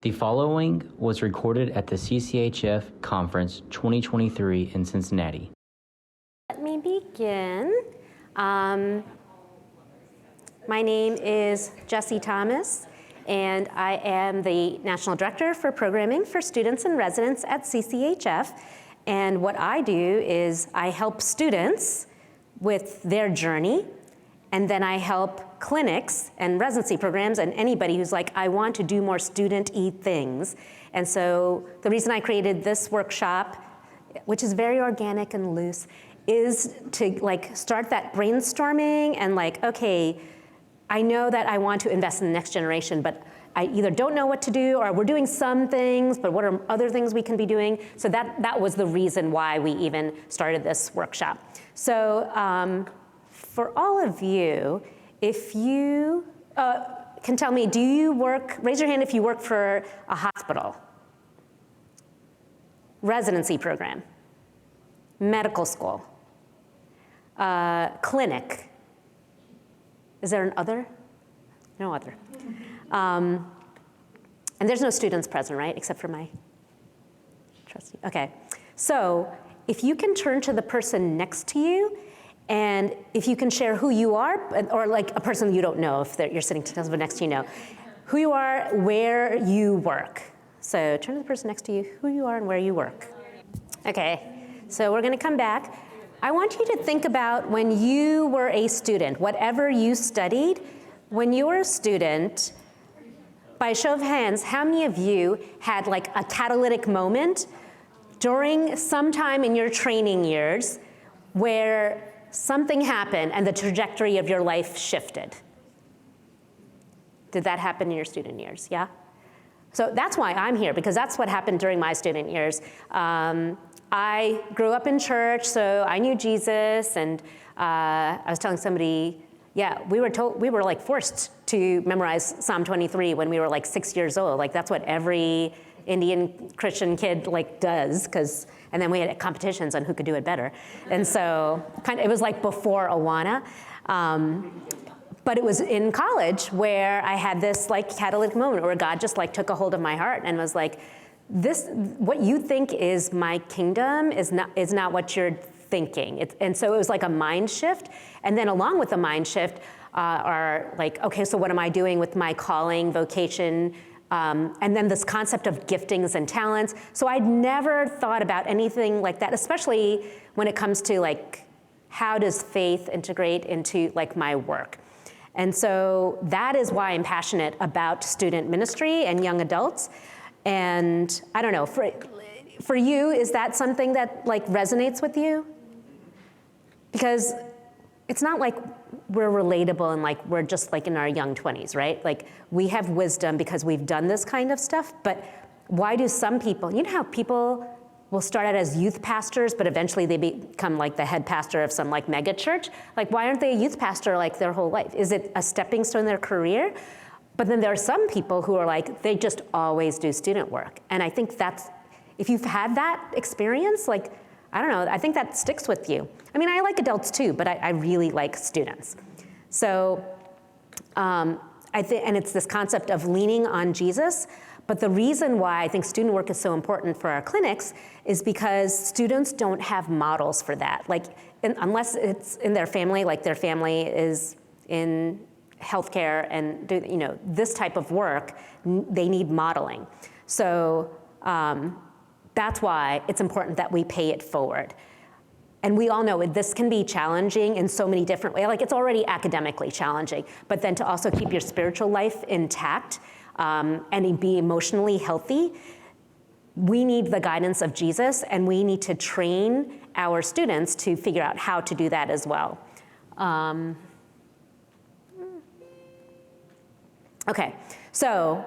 The following was recorded at the CCHF Conference 2023 in Cincinnati. Let me begin. My name is Jessie Thomas, and I am the National Director for Programming for Students and Residents at CCHF. And what I do is I help students with their journey, and then I help clinics and residency programs and anybody who's like, I want to do more student-y things. And so the reason I created this workshop, which is very organic and loose, is to start that brainstorming and okay, I know that I want to invest in the next generation, but I either don't know what to do or we're doing some things, but what are other things we can be doing? So that was the reason why we even started this workshop. So for all of you, if you can tell me, do you work, raise your hand if you work for a hospital, residency program, medical school, clinic. Is there an other? No other. And there's no students present, right, except for my trustee? Okay, so if you can turn to the person next to you, and if you can share who you are, or like a person you don't know, if you're sitting next to you know, who you are, where you work. So turn to the person next to you, who you are and where you work. Okay, so we're gonna come back. I want you to think about when you were a student, whatever you studied, when you were a student, by show of hands, how many of you had like a catalytic moment during some time in your training years where something happened and the trajectory of your life shifted? Did that happen in your student years? Yeah? So that's why I'm here, because that's what happened during my student years. I grew up in church, so I knew Jesus, and I was telling somebody, yeah, we were like forced to memorize Psalm 23 when we were like 6 years old. Like that's what every Indian Christian kid does, and then we had competitions on who could do it better. And so it was like before Awana. But it was in college where I had this catalytic moment where God just took a hold of my heart and was like, what you think is my kingdom is not what you're thinking. And so it was like a mind shift. And then along with the mind shift are okay, so what am I doing with my calling, vocation, and then this concept of giftings and talents. So I'd never thought about anything like that, especially when it comes to how does faith integrate into my work. And so that is why I'm passionate about student ministry and young adults. And I don't know, for you, is that something that resonates with you? Because it's not like we're relatable and we're just in our young 20s, right? We have wisdom because we've done this kind of stuff, but why do some people, you know how people will start out as youth pastors, but eventually they become the head pastor of some mega church? Why aren't they a youth pastor their whole life? Is it a stepping stone in their career? But then there are some people who are they just always do student work. And I think if you've had that experience, I don't know, I think that sticks with you. I mean, I like adults too, but I really like students. So I think, and it's this concept of leaning on Jesus. But the reason why I think student work is so important for our clinics is because students don't have models for that. Unless it's in their family, their family is in healthcare and this type of work, they need modeling. So that's why it's important that we pay it forward. And we all know this can be challenging in so many different ways. It's already academically challenging, but then to also keep your spiritual life intact and be emotionally healthy, we need the guidance of Jesus, and we need to train our students to figure out how to do that as well. Okay, so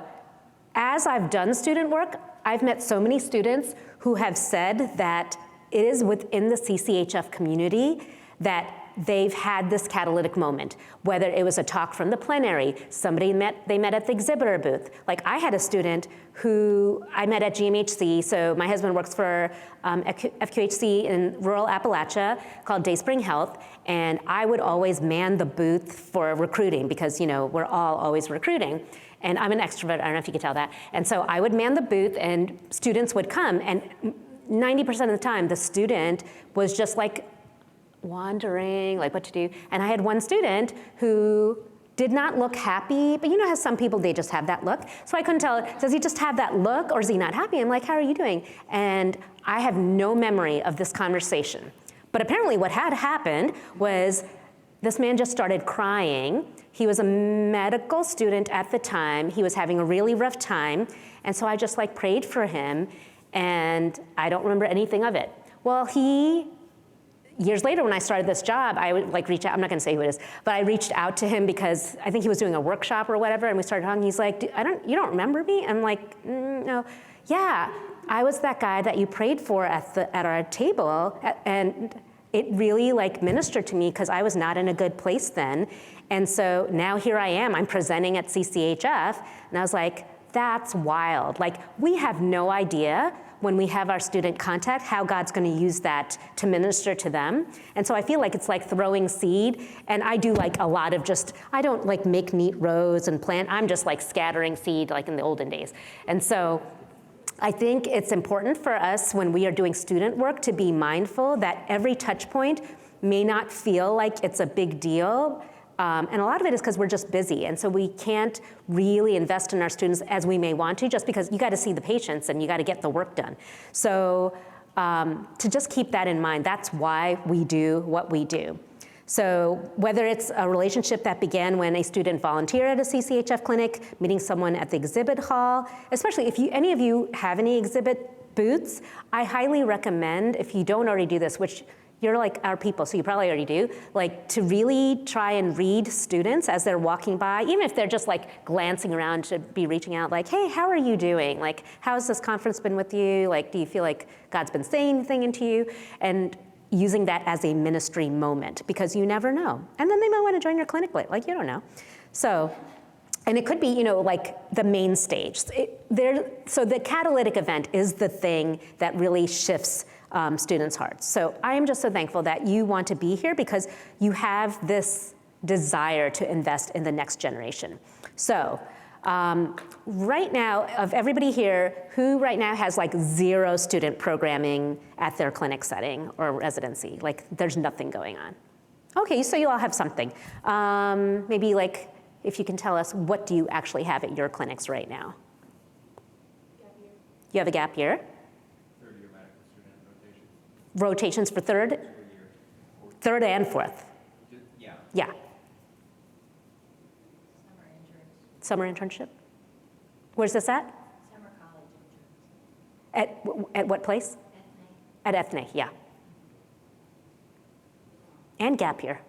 as I've done student work, I've met so many students who have said that it is within the CCHF community that they've had this catalytic moment, whether it was a talk from the plenary, they met at the exhibitor booth. Like I had a student who I met at GMHC, so my husband works for FQHC in rural Appalachia called Dayspring Health, and I would always man the booth for recruiting because, you know, we're all always recruiting. And I'm an extrovert, I don't know if you could tell that. And so I would man the booth and students would come, and 90% of the time the student was just like wandering, like what to do. And I had one student who did not look happy, but you know how some people, they just have that look? So I couldn't tell, does he just have that look or is he not happy? I'm like, how are you doing? And I have no memory of this conversation. But apparently what had happened was this man just started crying. He was a medical student at the time. He was having a really rough time. And so I just like prayed for him, and I don't remember anything of it. Well, years later when I started this job, I would like reach out, I'm not gonna say who it is, but I reached out to him because I think he was doing a workshop or whatever, and we started talking. He's like, you don't remember me? I'm like, no. Yeah, I was that guy that you prayed for at our table, and it really like ministered to me because I was not in a good place then. And so now here I am, I'm presenting at CCHF, and I was like, that's wild. Like, we have no idea when we have our student contact how God's gonna use that to minister to them. And so I feel like it's like throwing seed, and I do like a lot of I don't like make neat rows and plant, I'm just like scattering seed like in the olden days. And so I think it's important for us when we are doing student work to be mindful that every touch point may not feel like it's a big deal. And a lot of it is because we're just busy. And so we can't really invest in our students as we may want to, just because you got to see the patients and you got to get the work done. So to just keep that in mind, that's why we do what we do. So whether it's a relationship that began when a student volunteered at a CCHF clinic, meeting someone at the exhibit hall, especially if any of you have any exhibit booths, I highly recommend, if you don't already do this, which you're like our people, so you probably already do, like to really try and read students as they're walking by, even if they're just like glancing around, to be reaching out like, hey, how are you doing? Like, how's this conference been with you? Like, do you feel like God's been saying anything into you? And using that as a ministry moment, because you never know. And then they might want to join your clinic late, like you don't know. So, and it could be, you know, like the main stage. So the catalytic event is the thing that really shifts students' hearts. So I am just so thankful that you want to be here because you have this desire to invest in the next generation. So right now, of everybody here, who right now has like 0 student programming at their clinic setting or residency? Like there's nothing going on. Okay, so you all have something. Maybe like, if you can tell us, what do you actually have at your clinics right now? Gap year. You have a gap year? Third year medical student rotations. Rotations for third? Third and fourth? Yeah. Yeah. Summer internship? Where's this at? Summer college internship. At what place? At Ethne, yeah. And gap year.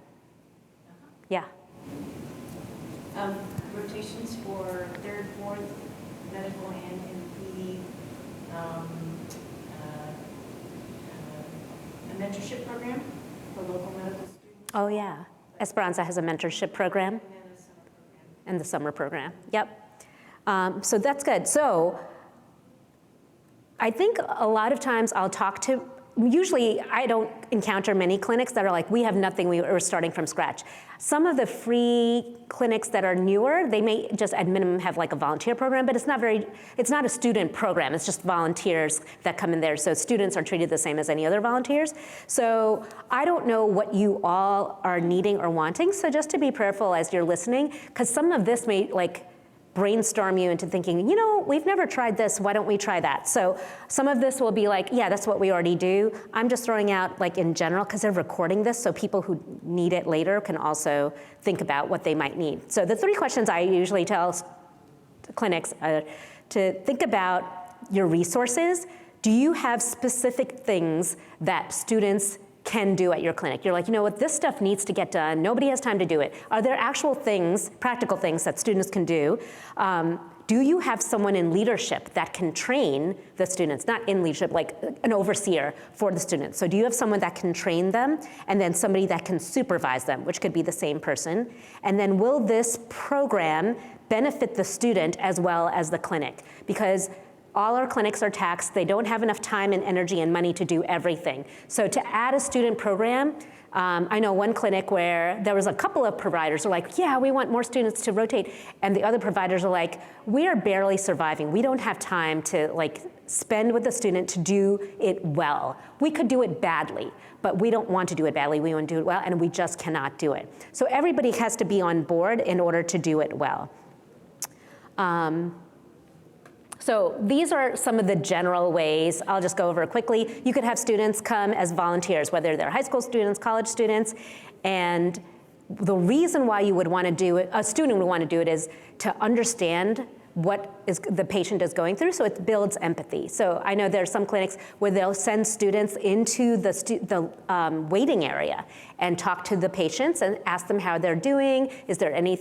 Yeah. Rotations for third, fourth, medical, and PD. A mentorship program for local medical students. Oh yeah. Esperanza has a mentorship program. And the summer program, yep. So that's good. So I think a lot of times I'll talk to, usually I don't encounter many clinics that are like, we have nothing, we're starting from scratch. Some of the free clinics that are newer, they may just at minimum have like a volunteer program, but it's not a student program, it's just volunteers that come in there. So students are treated the same as any other volunteers. So I don't know what you all are needing or wanting, so just to be prayerful as you're listening, because some of this may like brainstorm you into thinking, you know, we've never tried this, why don't we try that? So some of this will be like, yeah, that's what we already do. I'm just throwing out like in general, because they're recording this, so people who need it later can also think about what they might need. So the 3 questions I usually tell clinics to think about your resources. Do you have specific things that students can do at your clinic? You're like, you know what, this stuff needs to get done. Nobody has time to do it. Are there actual things, practical things that students can do? Do you have someone in leadership that can train the students, not in leadership, like an overseer for the students? So do you have someone that can train them, and then somebody that can supervise them, which could be the same person? And then will this program benefit the student as well as the clinic? Because all our clinics are taxed. They don't have enough time and energy and money to do everything. So to add a student program, I know one clinic where there was a couple of providers who are like, yeah, we want more students to rotate. And the other providers are like, we are barely surviving. We don't have time to like spend with the student to do it well. We could do it badly, but we don't want to do it badly. We want to do it well, and we just cannot do it. So everybody has to be on board in order to do it well. So these are some of the general ways. I'll just go over quickly. You could have students come as volunteers, whether they're high school students, college students, and the reason why you would want to do it, a student would want to do it, is to understand what the patient is going through, so it builds empathy. So I know there are some clinics where they'll send students into the waiting area and talk to the patients and ask them how they're doing. Is there any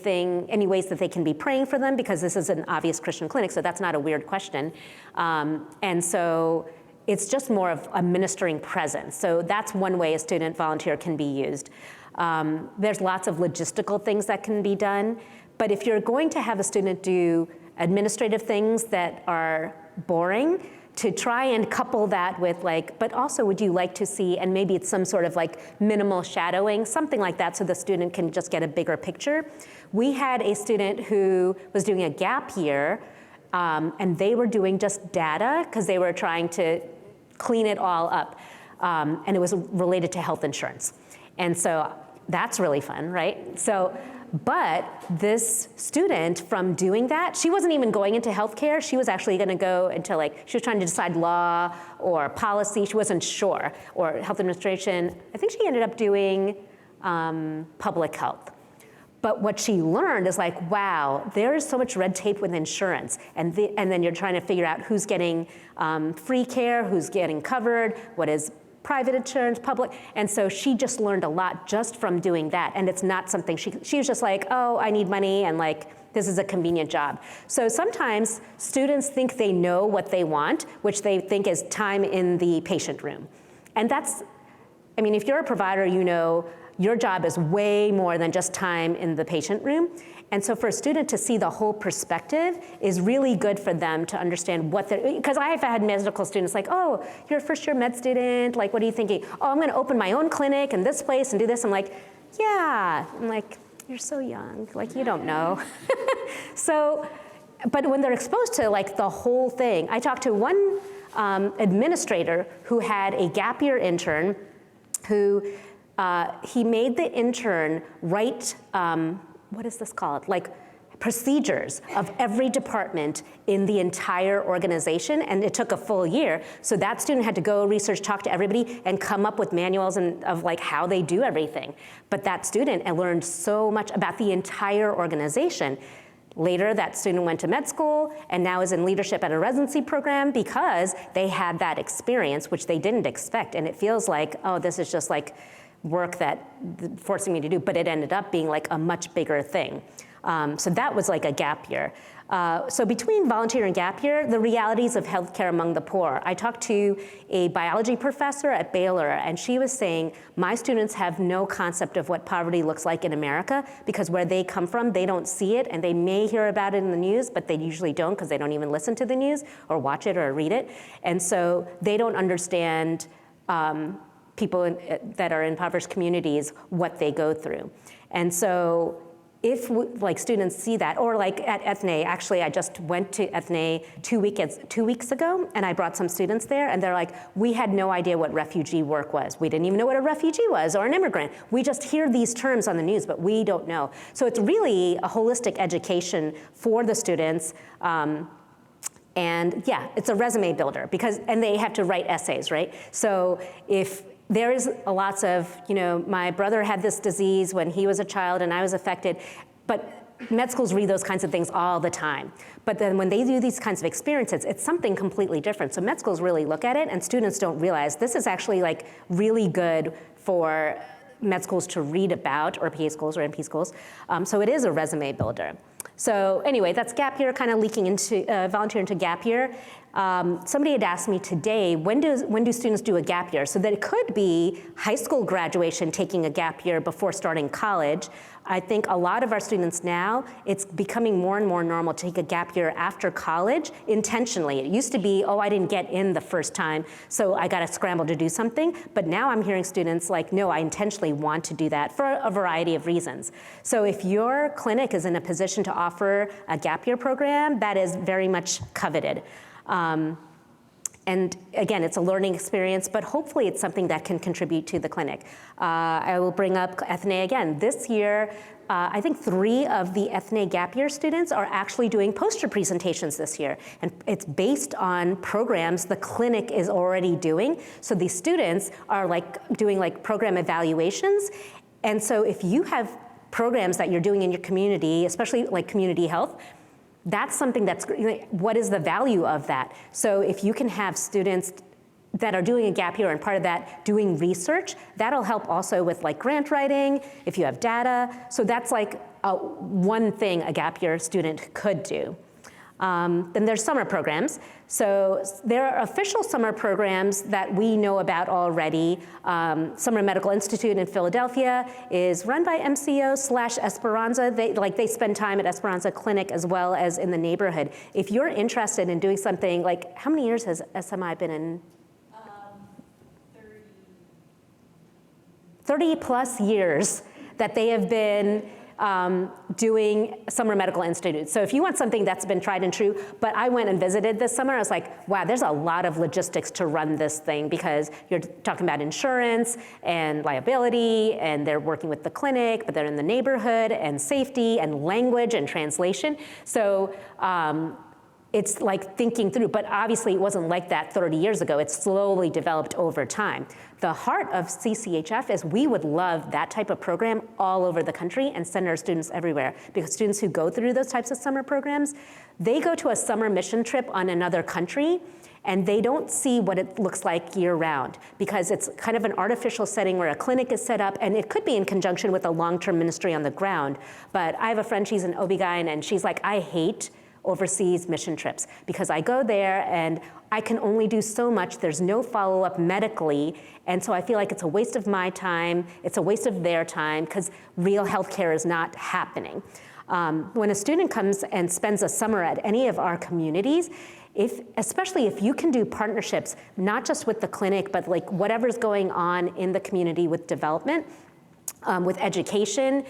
ways that they can be praying for them? Because this is an obvious Christian clinic, so that's not a weird question. And so it's just more of a ministering presence. So that's one way a student volunteer can be used. There's lots of logistical things that can be done, but if you're going to have a student do administrative things that are boring, to try and couple that with like, but also would you like to see, and maybe it's some sort of like minimal shadowing, something like that, so the student can just get a bigger picture. We had a student who was doing a gap year, and they were doing just data because they were trying to clean it all up, and it was related to health insurance. And so that's really fun, right? So, but this student, from doing that, she wasn't even going into healthcare. She was actually going to go into like, she was trying to decide law or policy. She wasn't sure, or health administration. I think she ended up doing public health. But what she learned is like, wow, there is so much red tape with insurance. And then you're trying to figure out who's getting free care, who's getting covered, what is private insurance, public, and so she just learned a lot just from doing that, and it's not something, she was just like, oh, I need money, and like, this is a convenient job. So sometimes students think they know what they want, which they think is time in the patient room. And that's, I mean, if you're a provider, you know your job is way more than just time in the patient room. And so for a student to see the whole perspective is really good for them to understand what they're, because I've had medical students like, oh, you're a first year med student, like, what are you thinking? Oh, I'm gonna open my own clinic in this place and do this. I'm like, yeah. I'm like, you're so young, like, you don't know. So, but when they're exposed to like the whole thing, I talked to one administrator who had a gap year intern who, he made the intern write, what is this called? Like procedures of every department in the entire organization, and it took a full year. So that student had to go research, talk to everybody, and come up with manuals of like how they do everything. But that student learned so much about the entire organization. Later, that student went to med school and now is in leadership at a residency program because they had that experience, which they didn't expect. And it feels like, oh, this is just like work that forcing me to do, but it ended up being like a much bigger thing. So that was like a gap year. So between volunteer and gap year, the realities of healthcare among the poor. I talked to a biology professor at Baylor, and she was saying, my students have no concept of what poverty looks like in America, because where they come from, they don't see it, and they may hear about it in the news, but they usually don't, because they don't even listen to the news or watch it or read it. And so they don't understand people that are in impoverished communities, what they go through. And so if like students see that, or like at Ethne, actually I just went to Ethne 2 weeks ago, and I brought some students there, and they're like, we had no idea what refugee work was. We didn't even know what a refugee was or an immigrant. We just hear these terms on the news, but we don't know. So it's really a holistic education for the students. And yeah, it's a resume builder, and they have to write essays, right? So if there is lots of, my brother had this disease when he was a child and I was affected, but med schools read those kinds of things all the time. But then when they do these kinds of experiences, it's something completely different. So med schools really look at it, and students don't realize this is actually like really good for med schools to read about, or PA schools or NP schools. So it is a resume builder. So anyway, that's gap year, kind of leaking into volunteer into gap year. Somebody had asked me today, when do students do a gap year? So that it could be high school graduation, taking a gap year before starting college. I think a lot of our students now, it's becoming more and more normal to take a gap year after college intentionally. It used to be, oh, I didn't get in the first time, so I got to scramble to do something. But now I'm hearing students like, no, I intentionally want to do that for a variety of reasons. So if your clinic is in a position to offer a gap year program, that is very much coveted. And again, it's a learning experience, but hopefully it's something that can contribute to the clinic. I will bring up Ethne again. This year, I think 3 of the Ethne gap year students are actually doing poster presentations this year. And it's based on programs the clinic is already doing. So these students are doing program evaluations. And so if you have programs that you're doing in your community, especially like community health, that's something that's, what is the value of that? So if you can have students that are doing a gap year and part of that doing research, that'll help also with grant writing, if you have data. So that's one thing a gap year student could do. Then there's summer programs. So there are official summer programs that we know about already. Summer Medical Institute in Philadelphia is run by MCO/Esperanza. They spend time at Esperanza Clinic as well as in the neighborhood. If you're interested in doing something, how many years has SMI been in? 30 plus years that they have been doing Summer Medical Institute. So if you want something that's been tried and true, but I went and visited this summer, I was like, wow, there's a lot of logistics to run this thing because you're talking about insurance and liability, and they're working with the clinic, but they're in the neighborhood, and safety and language and translation. So it's like thinking through, but obviously it wasn't like that 30 years ago. It's slowly developed over time. The heart of CCHF is we would love that type of program all over the country and send our students everywhere, because students who go through those types of summer programs, they go to a summer mission trip on another country and they don't see what it looks like year round, because it's kind of an artificial setting where a clinic is set up, and it could be in conjunction with a long-term ministry on the ground. But I have a friend, she's an OB-GYN, and she's like, I hate overseas mission trips because I go there and I can only do so much. There's no follow-up medically, and so I feel like it's a waste of my time, it's a waste of their time, because real healthcare is not happening. When a student comes and spends a summer at any of our communities, especially if you can do partnerships, not just with the clinic, but whatever's going on in the community with development, with education,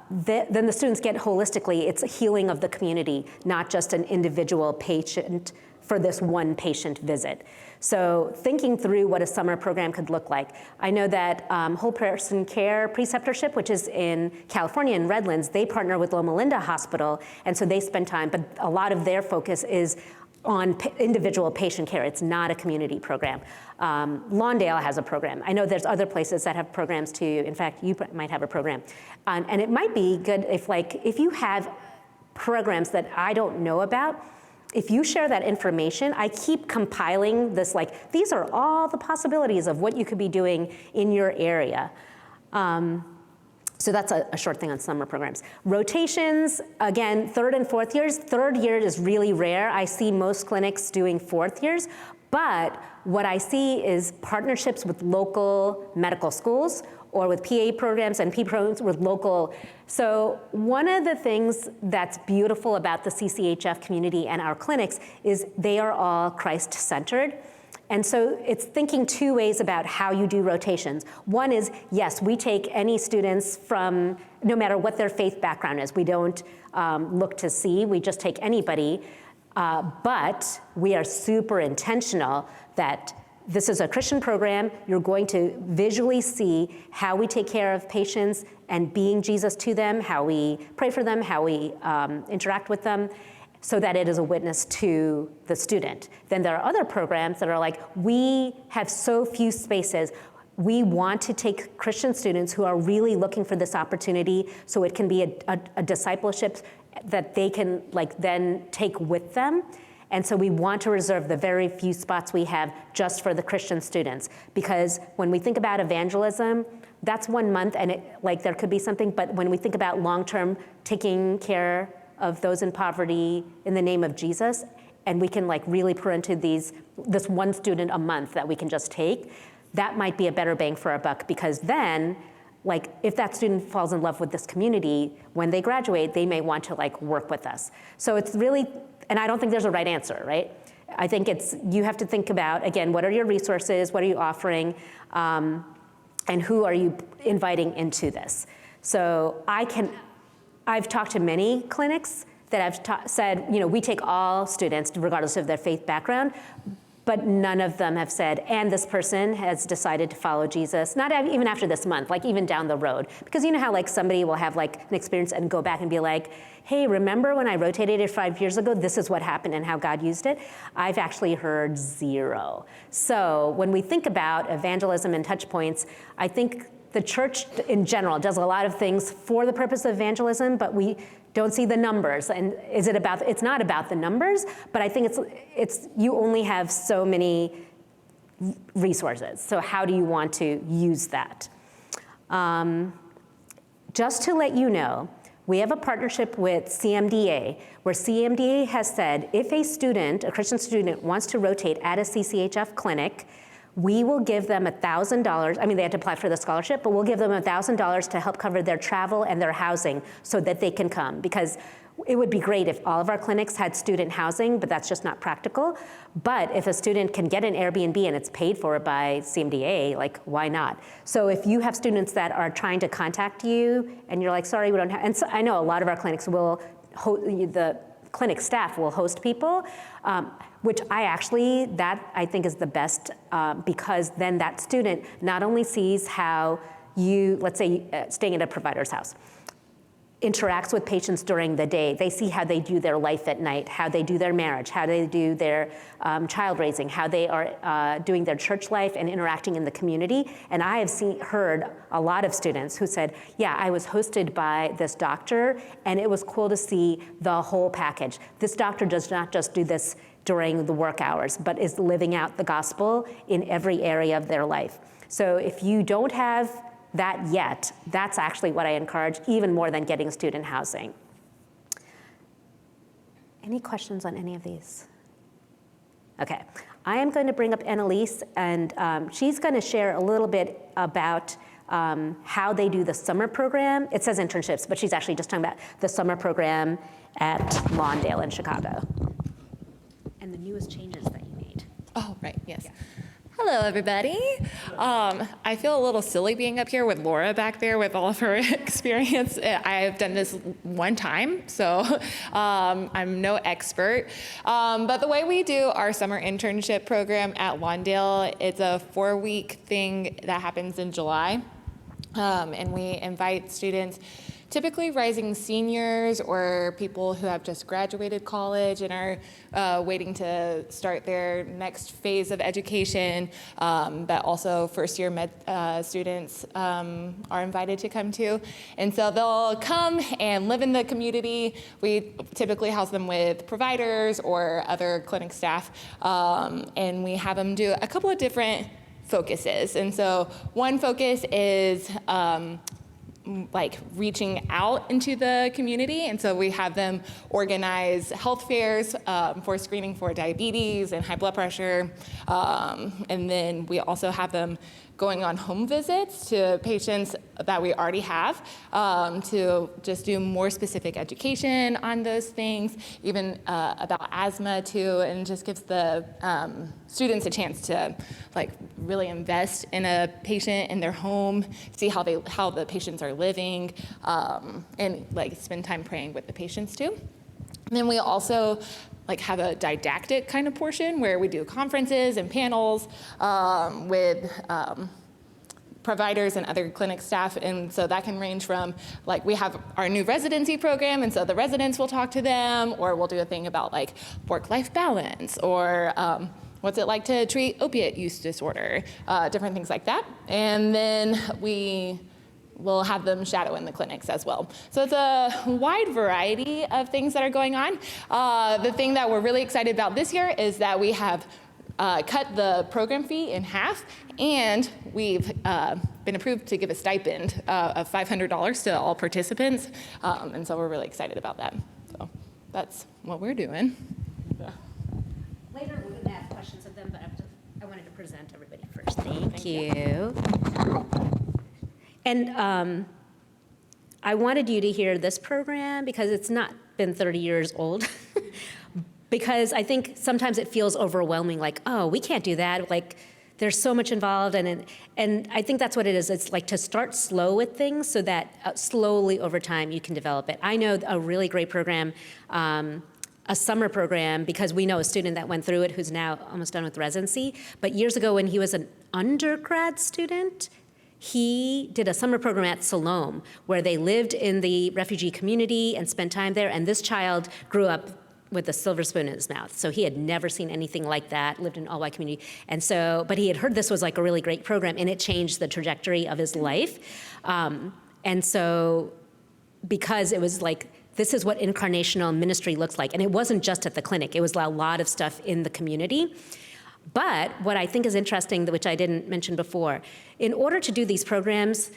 then the students get holistically, it's a healing of the community, not just an individual patient for this one patient visit. So thinking through what a summer program could look like. I know that Whole Person Care Preceptorship, which is in California in Redlands, they partner with Loma Linda Hospital, and so they spend time, but a lot of their focus is on individual patient care. It's not a community program. Lawndale has a program. I know there's other places that have programs too. In fact, you might have a program. And it might be good if you have programs that I don't know about, if you share that information, I keep compiling this, these are all the possibilities of what you could be doing in your area. So that's a short thing on summer programs. Rotations, again, 3rd and 4th years. 3rd year is really rare. I see most clinics doing 4th years, but what I see is partnerships with local medical schools or with PA programs and P programs with local. So one of the things that's beautiful about the CCHF community and our clinics is they are all Christ-centered. And so it's thinking 2 ways about how you do rotations. One is, yes, we take any students from, no matter what their faith background is. We don't look to see, we just take anybody. But we are super intentional that this is a Christian program. You're going to visually see how we take care of patients and being Jesus to them, how we pray for them, how we interact with them, so that it is a witness to the student. Then there are other programs that are we have so few spaces. We want to take Christian students who are really looking for this opportunity, so it can be a discipleship that they can then take with them. And so we want to reserve the very few spots we have just for the Christian students. Because when we think about evangelism, that's 1 month, and there could be something, but when we think about long-term taking care of those in poverty in the name of Jesus, and we can like really pour into this one student a month that we can just take, that might be a better bang for our buck, because then, like, if that student falls in love with this community, when they graduate, they may want to like work with us. So it's really, and I don't think there's a right answer, right? I think you have to think about, again, what are your resources, what are you offering, and who are you inviting into this? So I've talked to many clinics that have said, we take all students regardless of their faith background, but none of them have said, and this person has decided to follow Jesus, not even after this month, like even down the road. Because you know how like somebody will have like an experience and go back and be like, hey, remember when I rotated it 5 years ago, this is what happened and how God used it? I've actually heard 0. So when we think about evangelism and touch points, I think the church in general does a lot of things for the purpose of evangelism, but we don't see the numbers. And it's not about the numbers, but I think it's you only have so many resources. So how do you want to use that? Just to let you know, we have a partnership with CMDA, where CMDA has said if a Christian student wants to rotate at a CCHF clinic, we will give them $1,000. I mean, they have to apply for the scholarship, but we'll give them $1,000 to help cover their travel and their housing so that they can come. Because it would be great if all of our clinics had student housing, but that's just not practical. But if a student can get an Airbnb and it's paid for by CMDA, like, why not? So if you have students that are trying to contact you and you're like, sorry, we don't have, and so I know a lot of our clinics will, the clinic staff will host people, which I think is the best, because then that student not only sees how you, let's say staying at a provider's house, interacts with patients during the day. They see how they do their life at night, how they do their marriage, how they do their child raising, how they are doing their church life and interacting in the community. And I have heard a lot of students who said, yeah, I was hosted by this doctor and it was cool to see the whole package. This doctor does not just do this during the work hours, but is living out the gospel in every area of their life. So if you don't have that yet, that's actually what I encourage even more than getting student housing. Any questions on any of these? Okay, I am going to bring up Annalise, and she's going to share a little bit about how they do the summer program. It says internships, but she's actually just talking about the summer program at Lawndale in Chicago. And the newest changes that you made. Oh, right, yes. Yeah. Hello, everybody. I feel a little silly being up here with Laura back there with all of her experience. I've done this one time, so I'm no expert. But the way we do our summer internship program at Lawndale, it's a 4-week thing that happens in July. And we invite students, typically rising seniors or people who have just graduated college and are waiting to start their next phase of education, but also first-year med students are invited to come too. And so they'll come and live in the community. We typically house them with providers or other clinic staff, and we have them do a couple of different focuses. And so one focus is like reaching out into the community. And so we have them organize health fairs for screening for diabetes and high blood pressure. And then we also have them going on home visits to patients that we already have to just do more specific education on those things, even about asthma too, and just gives the students a chance to like really invest in a patient in their home, see how the patients are living, and like spend time praying with the patients too. And then we also like have a didactic kind of portion where we do conferences and panels with providers and other clinic staff. And so that can range from, like, we have our new residency program, and so the residents will talk to them, or we'll do a thing about like work-life balance, or what's it like to treat opiate use disorder, different things like that. And then we'll have them shadow in the clinics as well. So it's a wide variety of things that are going on. The thing that we're really excited about this year is that we have cut the program fee in half, and we've been approved to give a stipend of $500 to all participants, and so we're really excited about that. So that's what we're doing. Later, we're going to ask questions of them, but I wanted to present everybody first. Thank you. And I wanted you to hear this program because it's not been 30 years old. Because I think sometimes it feels overwhelming, like, oh, we can't do that. Like, there's so much involved, and I think that's what it is. It's like to start slow with things so that slowly over time you can develop it. I know a really great program, a summer program, because we know a student that went through it who's now almost done with residency. But years ago when he was an undergrad student, he did a summer program at Siloam where they lived in the refugee community and spent time there. And this child grew up with a silver spoon in his mouth. So he had never seen anything like that, lived in an all-white community. And so, but he had heard this was like a really great program, and it changed the trajectory of his life. And so, because it was like, this is what incarnational ministry looks like. And it wasn't just at the clinic, it was a lot of stuff in the community. But what I think is interesting, which I didn't mention before, in order to do these programs,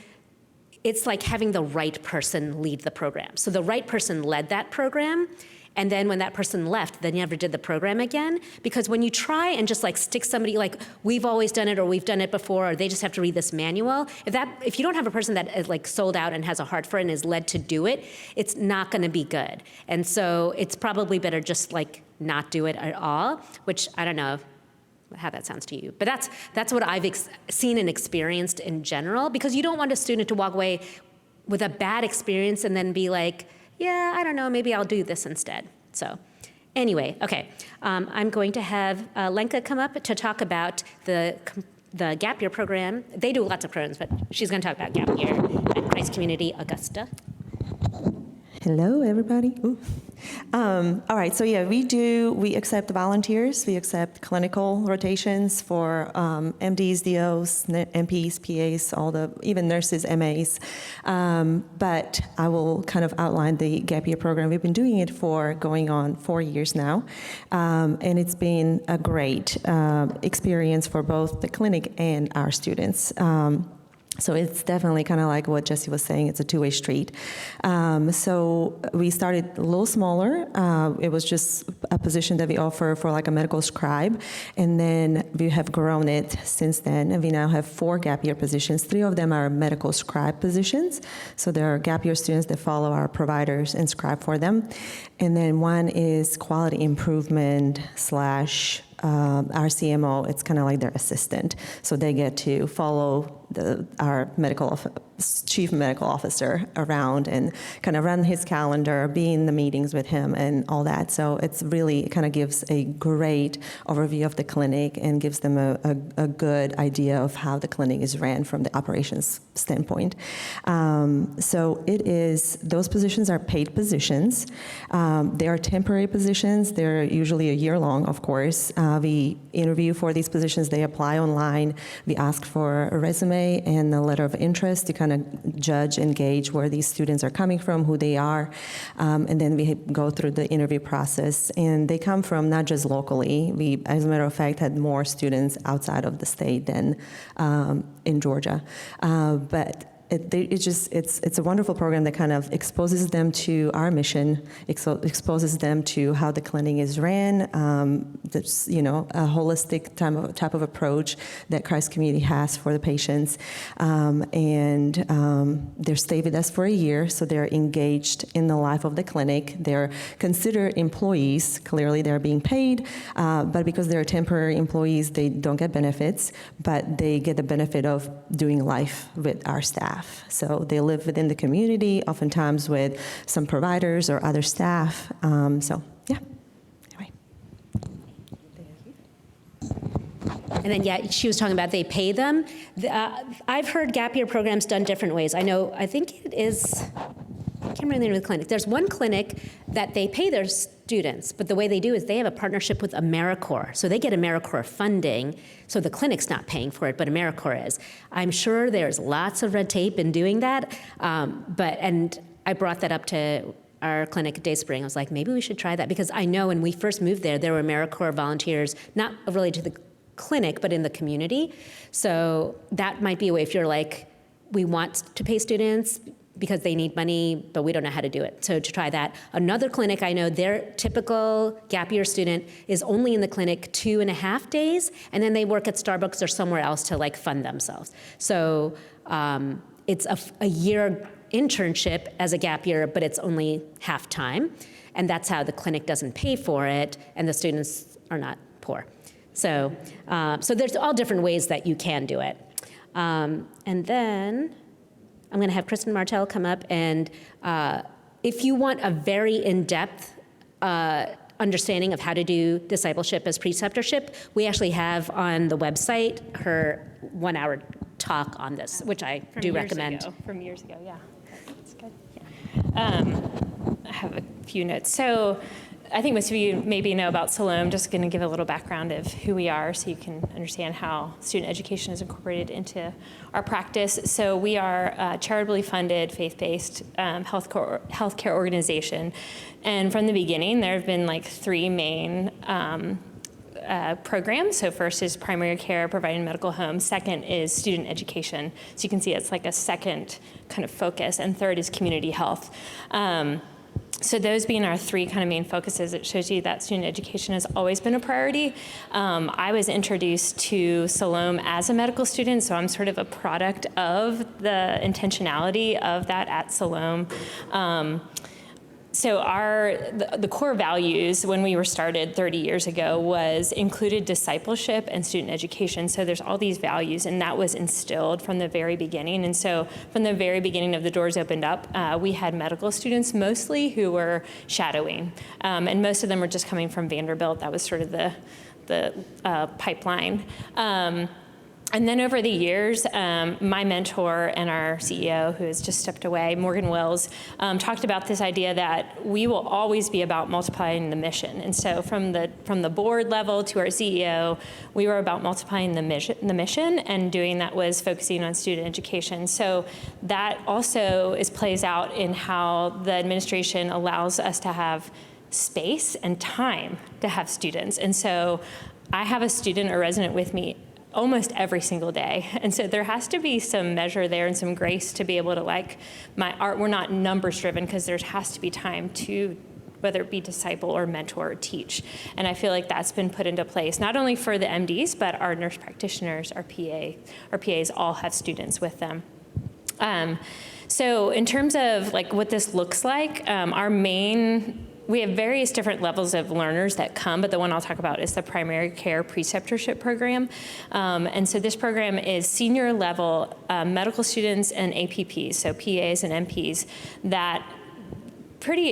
it's like having the right person lead the program. So the right person led that program, and then when that person left, they never did the program again. Because when you try and just like stick somebody, like we've always done it or we've done it before, or they just have to read this manual, if you don't have a person that is like sold out and has a heart for it and is led to do it, it's not gonna be good. And so it's probably better just like not do it at all, which I don't know how that sounds to you. But that's what I've seen and experienced in general, because you don't want a student to walk away with a bad experience and then be like, yeah, I don't know, maybe I'll do this instead. So anyway, okay. I'm going to have Lenka come up to talk about the Gap Year program. They do lots of programs, but she's gonna talk about Gap Year at Christ Community Augusta. Hello, everybody. All right, so yeah, we accept volunteers. We accept clinical rotations for MDs, DOs, MPs, PAs, even nurses, MAs. But I will kind of outline the Gap Year program. We've been doing it for going on 4 years now. And it's been a great experience for both the clinic and our students. So it's definitely kind of like what Jessie was saying, it's a two-way street. So we started a little smaller. It was just a position that we offer for like a medical scribe. And then we have grown it since then. And we now have 4 Gap Year positions. 3 of them are medical scribe positions. So there are Gap Year students that follow our providers and scribe for them. And then 1 is quality improvement / our CMO, it's kind of like their assistant. So they get to follow our chief medical officer around and kind of run his calendar, be in the meetings with him and all that. So it's really, it kind of gives a great overview of the clinic and gives them a good idea of how the clinic is ran from the operations standpoint. So those positions are paid positions. They are temporary positions. They're usually a year long, of course. We interview for these positions. They apply online. We ask for a resume and a letter of interest to kind of judge and gauge where these students are coming from, who they are. And then we go through the interview process. And they come from not just locally. We, as a matter of fact, had more students outside of the state than in Georgia. But it's a wonderful program that kind of exposes them to our mission, exposes them to how the clinic is ran. There's, a holistic type of approach that Christ Community has for the patients. And they stay with us for a year, so they're engaged in the life of the clinic. They're considered employees. Clearly, they're being paid, but because they're temporary employees, they don't get benefits, but they get the benefit of doing life with our staff. So they live within the community, oftentimes with some providers or other staff. So, yeah. Anyway. And then, she was talking about they pay them. I've heard Gap Year programs done different ways. I think it is, I can't remember the name of the clinic. There's one clinic that they pay their students, but the way they do is they have a partnership with AmeriCorps. So they get AmeriCorps funding, so the clinic's not paying for it, but AmeriCorps is. I'm sure there's lots of red tape in doing that, and I brought that up to our clinic at Dayspring. I was like, maybe we should try that, because I know when we first moved there were AmeriCorps volunteers, not related to the clinic, but in the community. So that might be a way if you're like, we want to pay students, because they need money, but we don't know how to do it. So to try that. Another clinic I know, their typical gap year student is only in the clinic 2.5 days, and then they work at Starbucks or somewhere else to like fund themselves. So it's a year internship as a gap year, but it's only half time. And that's how the clinic doesn't pay for it, and the students are not poor. So, so there's all different ways that you can do it. And then I'm going to have Kristen Martell come up, and if you want a very in-depth understanding of how to do discipleship as preceptorship, we actually have on the website her 1-hour talk on this, which I do recommend. From years ago, yeah. That's good. Yeah. I have a few notes. So I think most of you maybe know about Siloam. Just going to give a little background of who we are so you can understand how student education is incorporated into our practice. So we are a charitably funded, faith-based healthcare organization. And from the beginning, there have been like 3 main programs. So first is primary care, providing medical home. Second is student education. So you can see it's like a second kind of focus. And third is community health. So those being our 3 kind of main focuses, it shows you that student education has always been a priority. I was introduced to Siloam as a medical student, so I'm sort of a product of the intentionality of that at Siloam. So the core values when we were started 30 years ago was included discipleship and student education. So there's all these values, and that was instilled from the very beginning. And so from the very beginning of the doors opened up, we had medical students mostly who were shadowing. And most of them were just coming from Vanderbilt. That was sort of the pipeline. And then over the years, my mentor and our CEO, who has just stepped away, Morgan Wills, talked about this idea that we will always be about multiplying the mission. And so from the board level to our CEO, we were about multiplying the mission, and doing that was focusing on student education. So that also plays out in how the administration allows us to have space and time to have students. And so I have a student or resident with me almost every single day. And so there has to be some measure there and some grace to be able to, like, my art, we're not numbers driven, because there has to be time to, whether it be disciple or mentor or teach. And I feel like that's been put into place, not only for the MDs, but our nurse practitioners, our PAs all have students with them. So in terms of like what this looks like, we have various different levels of learners that come, but the one I'll talk about is the primary care preceptorship program. And so this program is senior level medical students and APPs, so PAs and NPs, that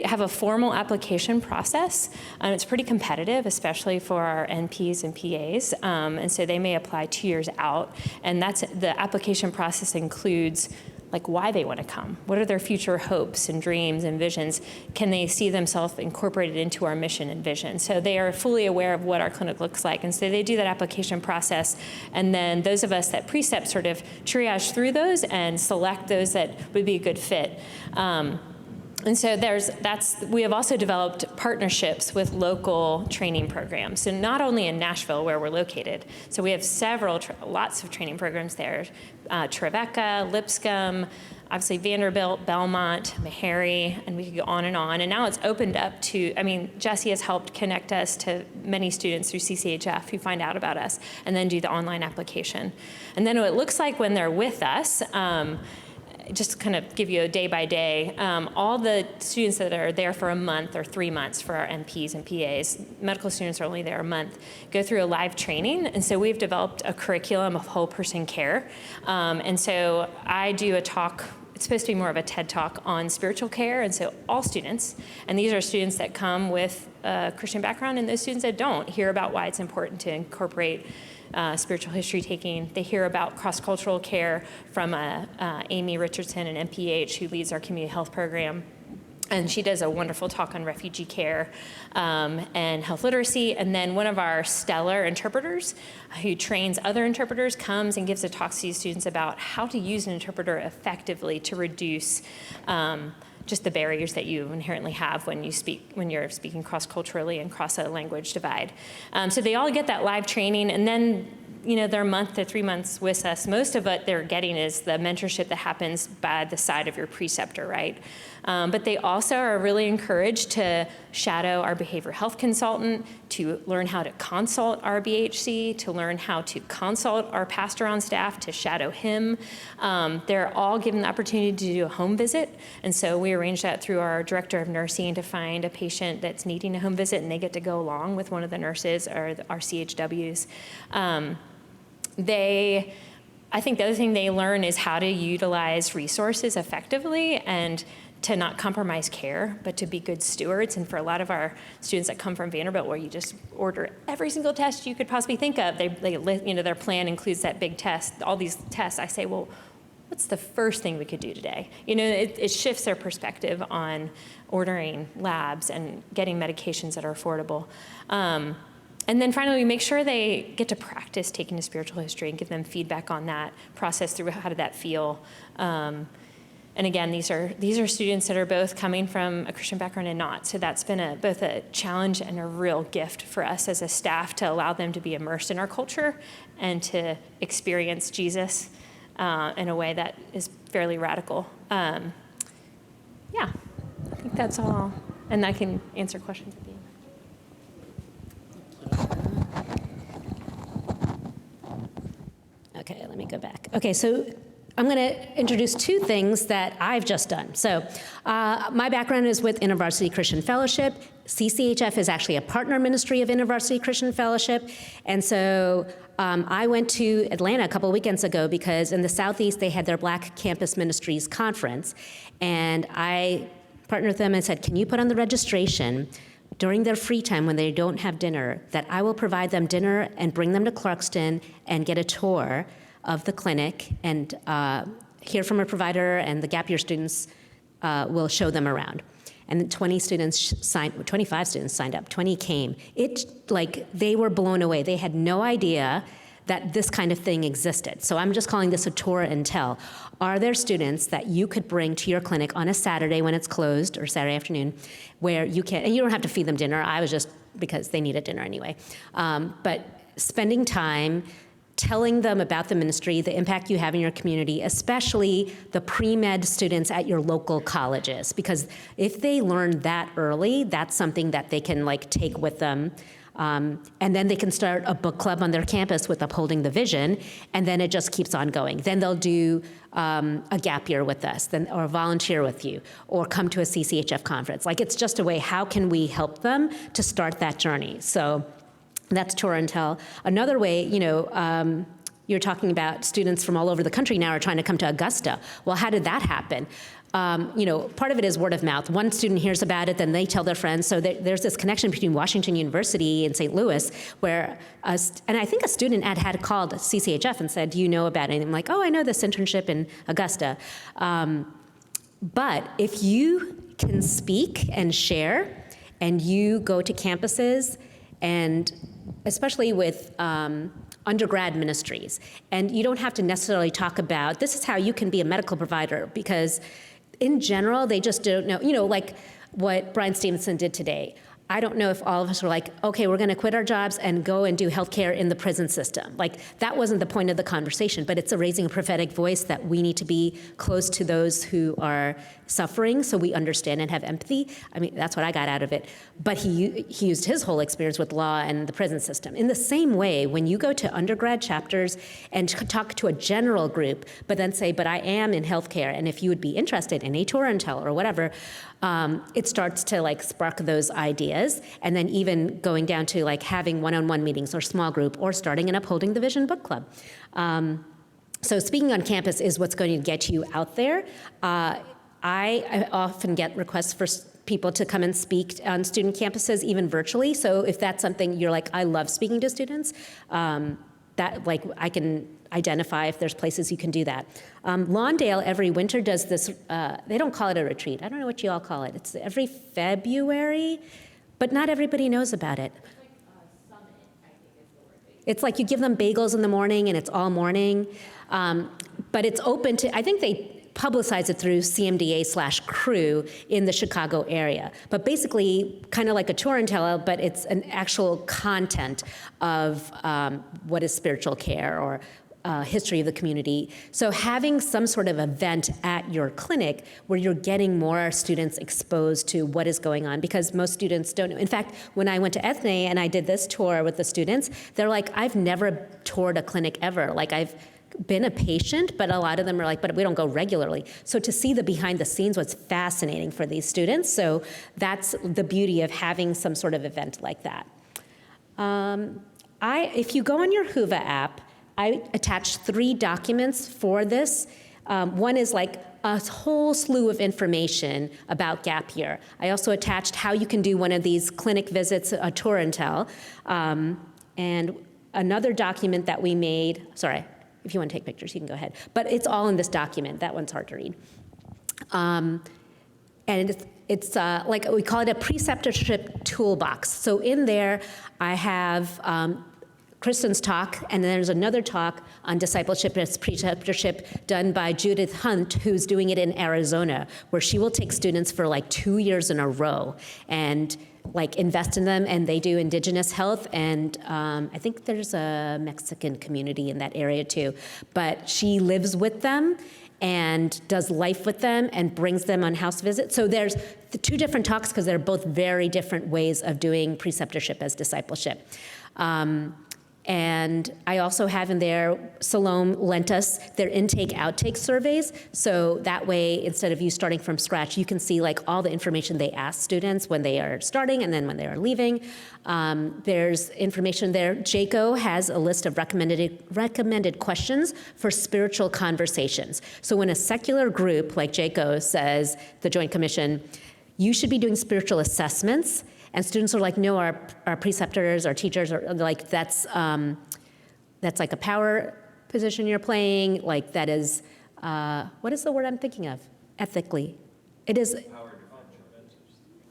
have a formal application process. It's pretty competitive, especially for our NPs and PAs. And so they may apply 2 years out. And the application process includes like why they want to come. What are their future hopes and dreams and visions? Can they see themselves incorporated into our mission and vision? So they are fully aware of what our clinic looks like. And so they do that application process. And then those of us that precept sort of triage through those and select those that would be a good fit. And so we have also developed partnerships with local training programs. So not only in Nashville, where we're located, so we have lots of training programs there. Trevecca, Lipscomb, obviously Vanderbilt, Belmont, Meharry, and we could go on. And now it's opened up to, Jessie has helped connect us to many students through CCHF who find out about us and then do the online application. And then what it looks like when they're with us, just to kind of give you a day by day, all the students that are there for a month or 3 months for our NPs and PAs, medical students are only there a month, go through a live training. And so we've developed a curriculum of whole person care. And so I do a talk, it's supposed to be more of a TED Talk on spiritual care. And so all students, and these are students that come with a Christian background, and those students that don't hear about why it's important to incorporate spiritual history taking. They hear about cross-cultural care from Amy Richardson, an MPH who leads our community health program. And she does a wonderful talk on refugee care and health literacy. And then one of our stellar interpreters who trains other interpreters comes and gives a talk to these students about how to use an interpreter effectively to reduce just the barriers that you inherently have when you're speaking cross-culturally and cross a language divide. So they all get that live training, and then their month to 3 months with us, most of what they're getting is the mentorship that happens by the side of your preceptor, right? But they also are really encouraged to shadow our behavioral health consultant, to learn how to consult our BHC, to learn how to consult our pastor on staff, to shadow him. They're all given the opportunity to do a home visit, and so we arrange that through our director of nursing to find a patient that's needing a home visit, and they get to go along with one of the nurses or our CHWs. I think the other thing they learn is how to utilize resources effectively and to not compromise care, but to be good stewards. And for a lot of our students that come from Vanderbilt, where you just order every single test you could possibly think of, their plan includes that big test, all these tests. I say, well, what's the first thing we could do today? It shifts their perspective on ordering labs and getting medications that are affordable. And then finally, we make sure they get to practice taking a spiritual history and give them feedback on that process through how did that feel. And again, these are students that are both coming from a Christian background and not. So that's been both a challenge and a real gift for us as a staff to allow them to be immersed in our culture and to experience Jesus in a way that is fairly radical. Yeah, I think that's all. And I can answer questions at the end. Okay, let me go back. Okay, so I'm going to introduce two things that I've just done. So my background is with InterVarsity Christian Fellowship. CCHF is actually a partner ministry of InterVarsity Christian Fellowship. And so I went to Atlanta a couple of weekends ago because in the Southeast they had their Black Campus Ministries Conference. And I partnered with them and said, can you put on the registration during their free time when they don't have dinner, that I will provide them dinner and bring them to Clarkston and get a tour of the clinic and hear from a provider, and the gap year students will show them around. And 25 students signed up, 20 came. They were blown away. They had no idea that this kind of thing existed. So I'm just calling this a tour and tell. Are there students that you could bring to your clinic on a Saturday when it's closed, or Saturday afternoon, where you can, and you don't have to feed them dinner, I was just, because they needed dinner anyway, but spending time telling them about the ministry, the impact you have in your community, especially the pre-med students at your local colleges, because if they learn that early, that's something that they can take with them. And then they can start a book club on their campus with Upholding the Vision, and then it just keeps on going. Then they'll do a gap year with us, or volunteer with you, or come to a CCHF conference. It's just a way, how can we help them to start that journey? So that's tour and tell. Another way, you're talking about students from all over the country now are trying to come to Augusta. Well, how did that happen? Part of it is word of mouth. One student hears about it, then they tell their friends. So there's this connection between Washington University and St. Louis, where, and I think a student had called CCHF and said, do you know about it? And I'm like, oh, I know this internship in Augusta. But if you can speak and share, and you go to campuses, and especially with undergrad ministries, and you don't have to necessarily talk about, this is how you can be a medical provider, because in general, they just don't know, like what Brian Stevenson did today. I don't know if all of us were like, okay, we're going to quit our jobs and go and do healthcare in the prison system. That wasn't the point of the conversation, but it's raising a prophetic voice that we need to be close to those who are suffering so we understand and have empathy. I mean, that's what I got out of it. But he used his whole experience with law and the prison system. In the same way, when you go to undergrad chapters and talk to a general group, but then say, but I am in healthcare, and if you would be interested in a tour and tell or whatever, it starts to spark those ideas. And then even going down to having one-on-one meetings or small group, or starting an Upholding the Vision book club. So speaking on campus is what's going to get you out there. I often get requests for people to come and speak on student campuses, even virtually. So if that's something you're like, I love speaking to students, I can identify if there's places you can do that. Lawndale every winter does this, they don't call it a retreat. I don't know what you all call it. It's every February, but not everybody knows about it. Summit, I think is the word. It's you give them bagels in the morning and it's all morning, but it's open to, I think they publicize it through CMDA/Crew in the Chicago area. But basically, kind of like a tour and tell, but it's an actual content of what is spiritual care or history of the community. So having some sort of event at your clinic where you're getting more students exposed to what is going on, because most students don't know. In fact, when I went to Ethne and I did this tour with the students, they're like, I've never toured a clinic ever. Like, I've been a patient, but a lot of them are like, but we don't go regularly. So to see the behind the scenes was fascinating for these students. So that's the beauty of having some sort of event like that. If you go on your Whova app, I attached 3 documents for this. One is like a whole slew of information about gap year. I also attached how you can do one of these clinic visits, a tour and tell. And another document that we made, sorry, if you want to take pictures, you can go ahead. But it's all in this document. That one's hard to read. And it's like, we call it a preceptorship toolbox. So in there, I have Kristen's talk, and then there's another talk on discipleship and preceptorship done by Judith Hunt, who's doing it in Arizona, where she will take students for like 2 years in a row and like invest in them, and they do indigenous health, and I think there's a Mexican community in that area too. But she lives with them and does life with them and brings them on house visits. So there's the 2 different talks because they're both very different ways of doing preceptorship as discipleship. And I also have in there, Salome lent us their intake-outtake surveys. So that way, instead of you starting from scratch, you can see like all the information they ask students when they are starting and then when they are leaving. There's information there. JACO has a list of recommended questions for spiritual conversations. So when a secular group like JACO says, the Joint Commission, you should be doing spiritual assessments, and students are like, no, our preceptors, our teachers are like, that's like a power position you're playing. Like that is, what is the word I'm thinking of? Ethically. It is.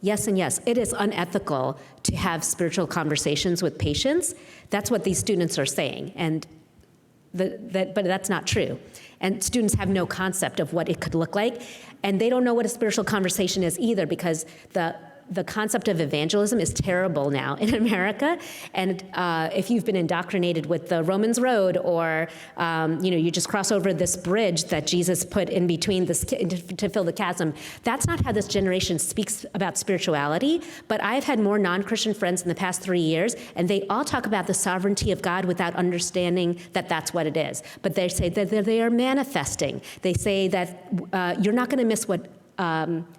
Yes and yes. It is unethical to have spiritual conversations with patients. That's what these students are saying. And but that's not true. And students have no concept of what it could look like. And they don't know what a spiritual conversation is either, because the concept of evangelism is terrible now in America. And if you've been indoctrinated with the Romans Road, or you just cross over this bridge that Jesus put in between this to fill the chasm, that's not how this generation speaks about spirituality. But I've had more non-Christian friends in the past 3 years, and they all talk about the sovereignty of God without understanding that that's what it is. But they say that they are manifesting. They say that you're not going to miss what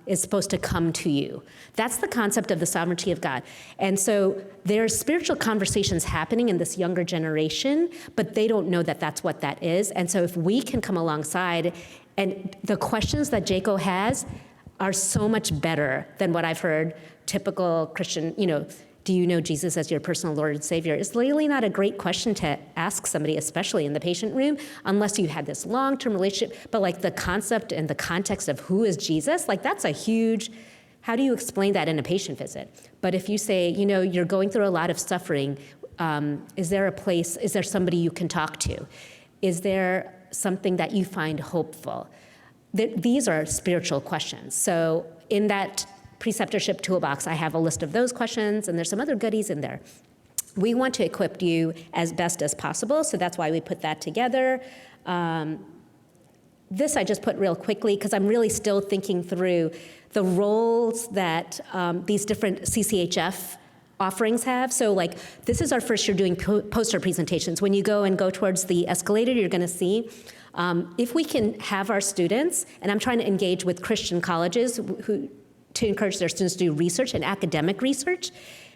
is supposed to come to you. That's the concept of the sovereignty of God. And so there's spiritual conversations happening in this younger generation, but they don't know that that's what that is. And so if we can come alongside, and the questions that JACO has are so much better than what I've heard typical Christian, do you know Jesus as your personal Lord and Savior? It's really not a great question to ask somebody, especially in the patient room, unless you had this long-term relationship. But like the concept and the context of who is Jesus, like that's a huge, how do you explain that in a patient visit? But if you say, you're going through a lot of suffering, is there somebody you can talk to? Is there something that you find hopeful? These are spiritual questions. So in that preceptorship toolbox, I have a list of those questions, and there's some other goodies in there. We want to equip you as best as possible, so that's why we put that together. This I just put real quickly because I'm really still thinking through the roles that these different CCHF offerings have. So like, this is our first year doing poster presentations. When you go towards the escalator, you're gonna see if we can have our students, and I'm trying to engage with Christian colleges to encourage their students to do research and academic research,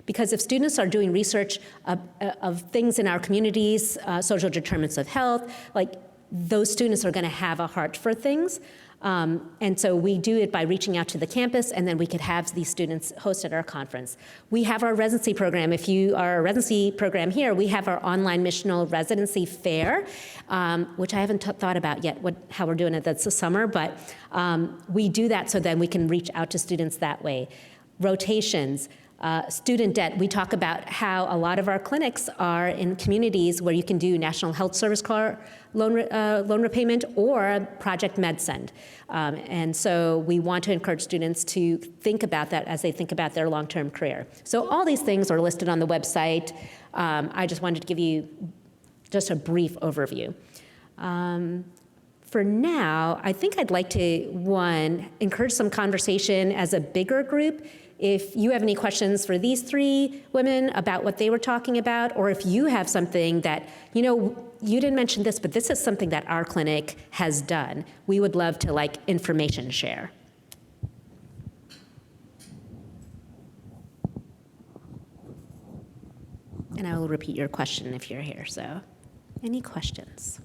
because if students are doing research of things in our communities, social determinants of health, like those students are going to have a heart for things. And so we do it by reaching out to the campus, and then we could have these students host at our conference. We have our residency program. If you are a residency program here, we have our online missional residency fair, which I haven't thought about yet how we're doing it. That's the summer, but we do that so then we can reach out to students that way. Rotations. Student debt, we talk about how a lot of our clinics are in communities where you can do National Health Service loan repayment or Project MedSend. And so we want to encourage students to think about that as they think about their long-term career. So all these things are listed on the website. I just wanted to give you just a brief overview. For now, I think I'd like to, one, encourage some conversation as a bigger group. If you have any questions for these three women about what they were talking about, or if you have something that, you didn't mention this, but this is something that our clinic has done, we would love to information share. And I will repeat your question if you're here, so any questions?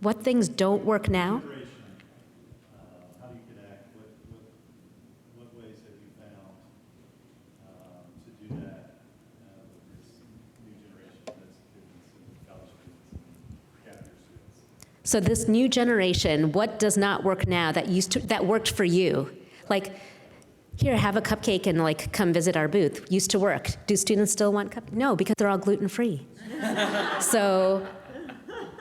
What things don't work now? How do you connect? What ways have you found to do that with this new generation of students and college students and gap year students? So this new generation, what does not work now that worked for you? Here, have a cupcake and come visit our booth. Used to work. Do students still want cupcakes? No, because they're all gluten-free. So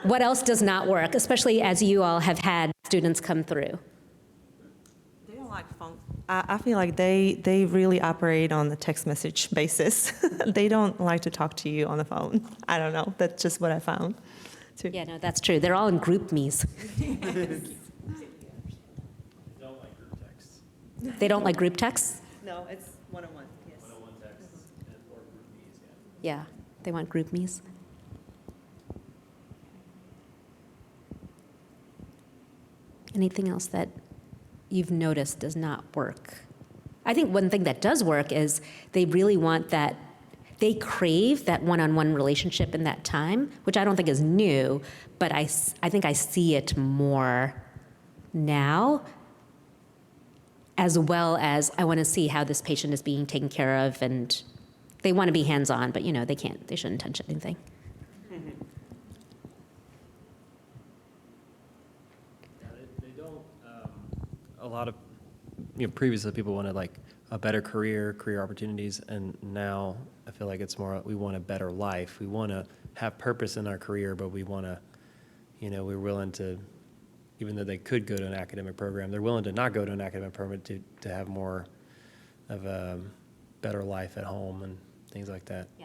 what else does not work, especially as you all have had students come through? They don't like phone. I feel like they really operate on the text message basis. They don't like to talk to you on the phone. I don't know. That's just what I found. Too. Yeah, no, that's true. They're all in group me's. They don't like group texts? No, it's one-on-one. Yes. One-on-one texts or group meetings, Yeah, they want group me's. Anything else that you've noticed does not work? I think one thing that does work is they really want that, they crave that one-on-one relationship in that time, which I don't think is new, but I think I see it more now, as well as I want to see how this patient is being taken care of, and they want to be hands-on, but they shouldn't touch anything. They don't, a lot of, previously people wanted a better career opportunities, and now I feel like it's more, we want a better life. We want to have purpose in our career, but we want to, we're willing to, even though they could go to an academic program, they're willing to not go to an academic program to have more of a better life at home and things like that. Yeah.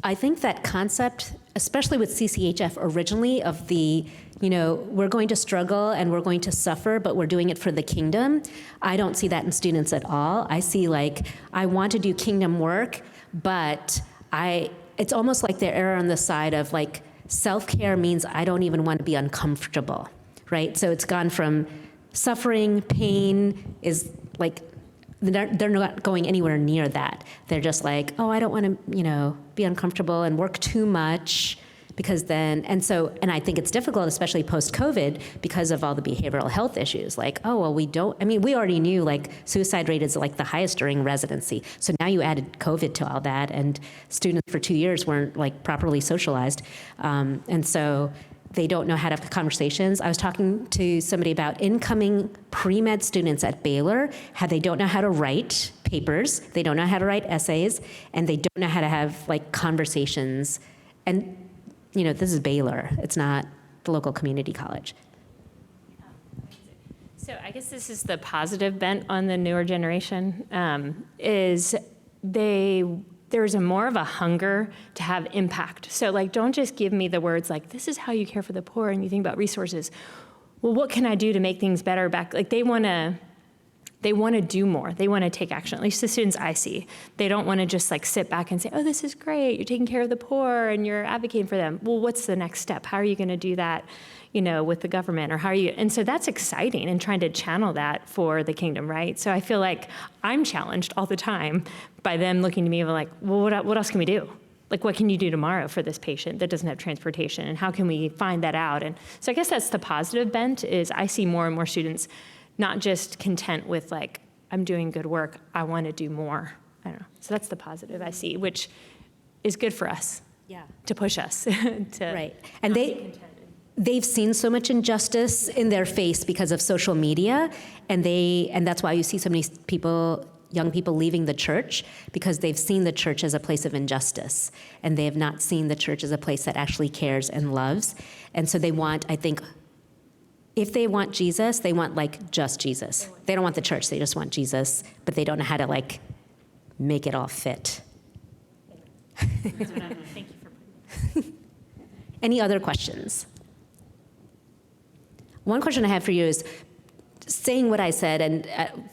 I think that concept, especially with CCHF originally, of the, we're going to struggle and we're going to suffer, but we're doing it for the kingdom, I don't see that in students at all. I see I want to do kingdom work, but it's almost like they're err on the side of self-care means I don't even want to be uncomfortable. Right? So it's gone from suffering, pain is they're not going anywhere near that. They're just I don't want to, be uncomfortable and work too much because then, and I think it's difficult, especially post-COVID, because of all the behavioral health issues. We already knew suicide rate is the highest during residency. So now you added COVID to all that, and students for 2 years weren't properly socialized. And so they don't know how to have conversations. I was talking to somebody about incoming pre-med students at Baylor, how they don't know how to write papers, they don't know how to write essays, and they don't know how to have conversations. And this is Baylor, it's not the local community college. So I guess this is the positive bent on the newer generation, is there's more of a hunger to have impact. So don't just give me the words this is how you care for the poor and you think about resources. Well, what can I do to make things better back? They want to do more. They want to take action. At least the students I see. They don't want to just sit back and say, oh, this is great. You're taking care of the poor and you're advocating for them. Well, what's the next step? How are you going to do that, with the government, or how are you? And so that's exciting, and trying to channel that for the kingdom, right? So I feel like I'm challenged all the time by them looking to me well, what else can we do? What can you do tomorrow for this patient that doesn't have transportation, and how can we find that out? And so I guess that's the positive bent, is I see more and more students not just content with I'm doing good work, I want to do more. I don't know. So that's the positive I see, which is good for us. Yeah. To push us to Right. And they've seen so much injustice in their face because of social media, and that's why you see so many people, young people leaving the church, because they've seen the church as a place of injustice, and they have not seen the church as a place that actually cares and loves. And so they want, I think, if they want Jesus, they want like just Jesus. They don't want the church, they just want Jesus, but they don't know how to like make it all fit. Thank you for Any other questions? One question I have for you is, saying what I said and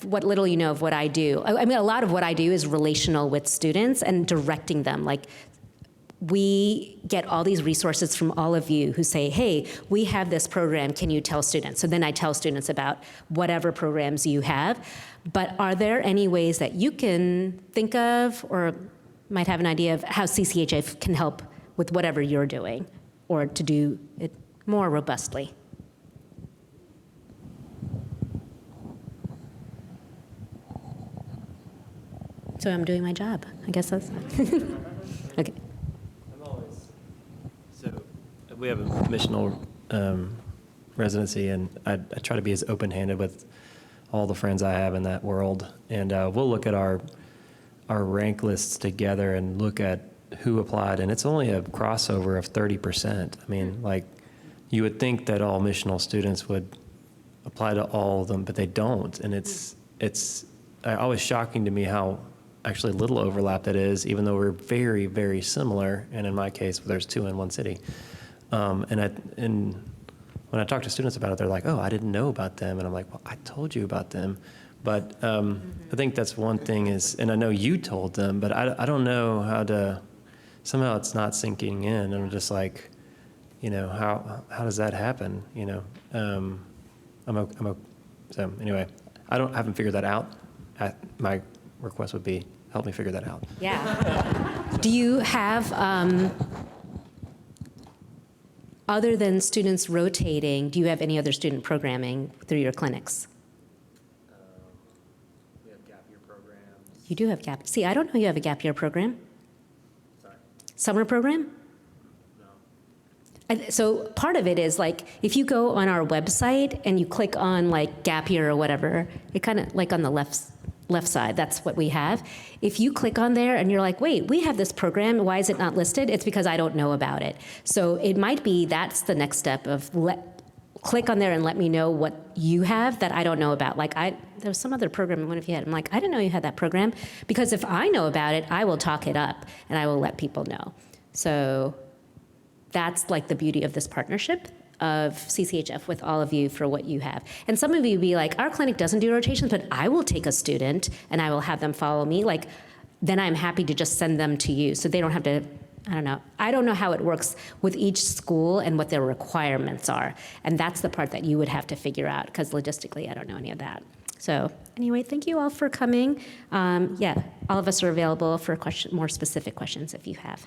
what little you know of what I do. I mean, a lot of what I do is relational with students and directing them. Like, we get all these resources from all of you who say, hey, we have this program, can you tell students? So then I tell students about whatever programs you have. But are there any ways that you can think of or might have an idea of how CCHF can help with whatever you're doing, or to do it more robustly? So I'm doing my job. I guess that's okay. So we have a missional residency, and I try to be as open-handed with all the friends I have in that world. And we'll look at our rank lists together and look at who applied, and it's only a crossover of 30%. I mean, like, you would think that all missional students would apply to all of them, but they don't. And it's always shocking to me how actually little overlap that is, even though we're very, very similar. And in my case, there's 2 in one city. And when I talk to students about it, they're like, oh, I didn't know about them. And I'm like, well, I told you about them. But I think that's one thing is, and I know you told them, but I don't know how to, somehow it's not sinking in. And I'm just like, you know, how does that happen? You know, so anyway, I haven't figured that out. My request would be, help me figure that out. Yeah. Do you have, other than students rotating, do you have any other student programming through your clinics? We have gap year programs. You do have gap. See, I don't know you have a gap year program. Sorry. Summer program? No. So part of it is like, if you go on our website and you click on like gap year or whatever, it kind of like on the left side, that's what we have. If you click on there and you're like, wait, we have this program, why is it not listed? It's because I don't know about it. So it might be that's the next step of click on there and let me know what you have that I don't know about. Like there was some other program, one of you had, I'm like, I didn't know you had that program, because if I know about it, I will talk it up and I will let people know. So that's like the beauty of this partnership of CCHF with all of you for what you have. And some of you be like, our clinic doesn't do rotations, but I will take a student and I will have them follow me. Like, then I'm happy to just send them to you so they don't have to, I don't know. I don't know how it works with each school and what their requirements are. And that's the part that you would have to figure out, because logistically, I don't know any of that. So anyway, thank you all for coming. Yeah, all of us are available for more specific questions if you have.